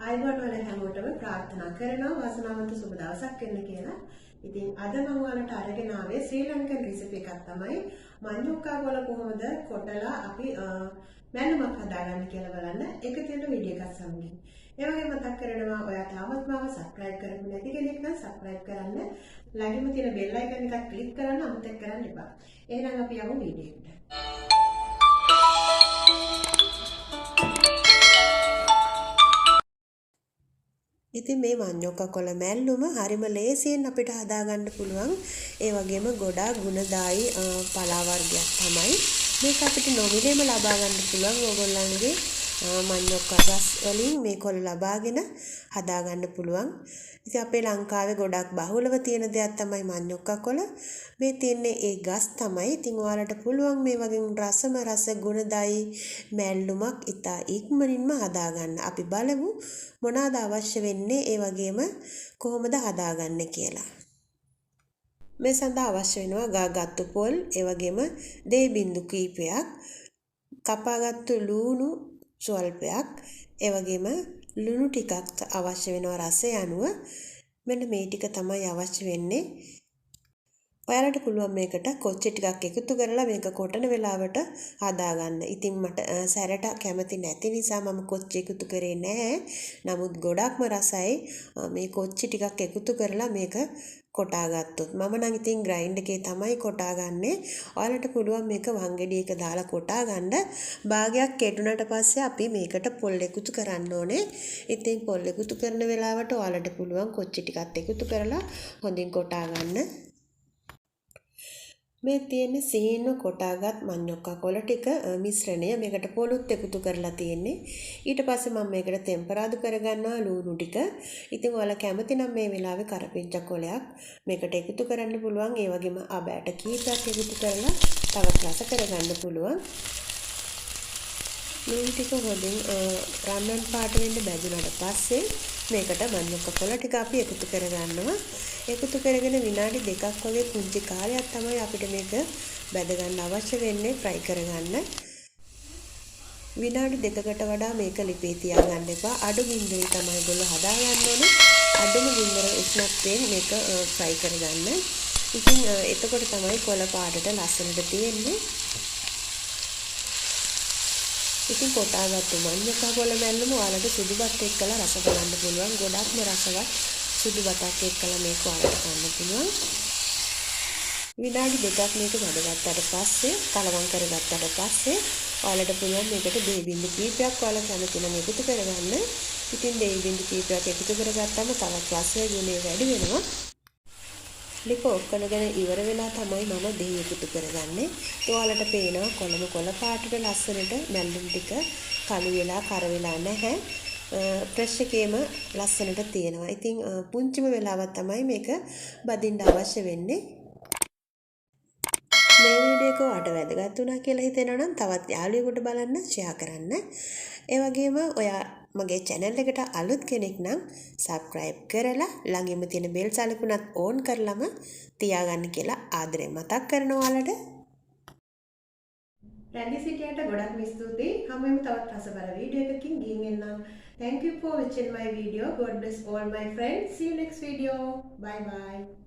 ආයුබෝවන් වල හැමෝටම ප්‍රාර්ථනා කරනවා වාසනාවන්ත සුබ දවසක් වෙන්න කියලා. ඉතින් අද මම ඔයාලට අරගෙන ආවේ ශ්‍රී ලංකන් රෙසිපි එකක් තමයි මඤ්ඤොක්කා කොළ කොහොමද කොටලා අපි මැල්ලුමක් හදාගන්න කියලා බලන්න එක තියෙන වීඩියෝ එකක් සමගින්. ඒ වගේම මතක් කරනවා ඔයා තාමත් මාව සබ්ස්ක්‍රයිබ් කරපු නැති කෙනෙක් නම් සබ්ස්ක්‍රයිබ් කරන්න. ළඟින්ම තියෙන බෙල් අයිකන් එකක් ක්ලික් කරන්න අමතක කරන්න එපා. එහෙනම් අපි යමු වීඩියෝ එකට. ඉතින් මේ මඤ්ඤොක්කා කොළ මැල්ලුම හරිම ලේසියෙන් අපිට හදාගන්න පුළුවන්. ඒ වගේම ගොඩාක් ගුණදායි පලා වර්ගයක් තමයි. මේක අපිට නොමිලේම ලබා ගන්න පුළුවන් ඕගොල්ලන්ගේ මඤ්ඤොක්කා ගස් වලින් මේ කොළ ලබාගෙන හදාගන්න පුළුවන්. ඉතින් අපේ ලංකාවේ ගොඩක් බහුලව තියෙන දෙයක් තමයි මඤ්ඤොක්කා කොළ. මේ තියෙන්නේ ඒ ගස් තමයි. ඉතින් ඔයාලට පුළුවන් මේ වගේ රසම රස ගුණදායි මැල්ලුමක් ඉතා ඉක්මනින්ම හදාගන්න. අපි බලමු මොනවාද අවශ්‍ය වෙන්නේ ඒ වගේම කොහොමද හදාගන්නේ කියලා. මේ සඳහා අවශ්‍ය වෙනවා ගාගත්තු පොල්, ඒ වගේම දෙහි බින්දු කීපයක්, කපාගත්තු ලුණු ස්වල්පයක්, ඒ වගේම ලුණු ටිකක් අවශ්‍ය වෙනවා රසය අනුව. මෙන්න මේ ටික තමයි අවශ්‍ය වෙන්නේ. ඔයාලට පුළුවන් මේකට කොච්චි ටිකක් එකතු කරලා මේක කොටන වෙලාවට හදාගන්න. ඉතින් මට සැරට කැමති නැති නිසා මම කොච්චි එකතු කරේ නැහැ. නමුත් ගොඩක්ම රසයි මේ කොච්චි ටිකක් එකතු කරලා මේක කොටා ගත්තොත්. මම නම් ඉතින් ග්‍රයින්ඩ් එකේ තමයි කොටා ගන්නේ. ඔයාලට පුළුවන් මේක වංගෙඩියක දාලා කොටා ගන්න. භාගයක් කෙටුනට පස්සේ අපි මේකට පොල් එකතු කරන්න ඕනේ. ඉතින් පොල් එකතු කරන වෙලාවට ඔයාලට පුළුවන් කොච්චි ටිකක් එකතු කරලා හොඳින් කොටා ගන්න. මේ තියෙන්නේ සිහින්ව කොටාගත් මඤ්ඤොක්කා කොළ ටික මිශ්‍රණය. මේකට පොලුත් එකතු කරලා තියෙන්නේ. ඊට පස්සේ මම මේකට ටෙම්පරාදු කරගන්නවා ලුණු ටික. ඉතින් ඔයාලා කැමති නම් මේ වෙලාවේ කරපිංචා කොලයක් මේකට එකතු කරන්න පුළුවන්. ඒ වගේම අබෑට කීපයක් එකතු කරලා තවත් රස කරගන්න පුළුවන්. ලුණු ටික හොඳින් රන්වන් පාට වෙන්න බැදුනට පස්සේ මේකට මඤ්ඤොක්කා කොළ ටික අපි එකතු කරගන්නවා. එකතු කරගෙන විනාඩි 2ක් වගේ පුංචි කාලයක් තමයි අපිට මේක බැද ගන්න අවශ්‍ය වෙන්නේ fry කරගන්න. විනාඩි 2කට වඩා මේක ලිපේ තියාගන්න එපා. අඩු ගින්දරේ තමයි ඔයගොල්ලෝ හදාගන්න ඕනේ. අඩුම ගින්දර උෂ්ණත්වයෙන් මේක fry කරගන්න. ඉතින් එතකොට තමයි කොළ පාටට ලස්සනට තියෙන්නේ. ඉතින් කොටාගත්තු මඤ්ඤොක්කා කොළ මැල්ලුම ඔයාලට සුදු බත් එක්කලා රස බලන්න පුළුවන්. ගොඩක්ම රසවත් සුදු බතක් එක්කලා මේක ඔයාලට කන්න පුළුවන්. විනාඩි 2ක් මේක බැදගත්තට පස්සේ කලවම් කරගත්තට පස්සේ ඔයාලට පුළුවන් මේකට දෙහි බින්දු කීපයක් ඔයාලා කැමති නම් එකතු කරගන්න. ඉතින් දෙහි බින්දු කීපයක් එකතු කරගත්තාම තවත් රසයේ ගුණය වැඩි වෙනවා. ලිප ඔක්කොනගෙන ඉවර වෙලා තමයි මම දෙහි එකතු කරගන්නේ. ඔයාලට පේනවා කොළම කොළ පාටට ලස්සනට මැල්ලුම් ටික කළු වෙලා කර වෙලා නැහැ. ප්‍රෙෂ් එකේම ලස්සනට තියෙනවා. ඉතින් පුංචිම වෙලාවක් තමයි මේක බදින්න අවශ්‍ය වෙන්නේ. මේ වීඩියෝ එක ඔයාලට වැදගත් වුණා කියලා හිතෙනවා නම් තවත් යාළුවෙකුට බලන්න ෂෙයා කරන්න. ඒ වගේම ඔයා මගේ channel එකට අලුත් කෙනෙක් නම් subscribe කරලා ළඟින්ම තියෙන bell සලකුණත් on කරලම තියාගන්න කියලා ආදරෙන් මතක් කරනවා ඔයාලට. රැඳී සිටියට ගොඩක් ස්තුතියි. හැමෝම තවත් රසබර වීඩියෝ එකකින් ගිහින් එන්නම්. Thank you for watching my video. God bless all my friends. See you next video. Bye bye.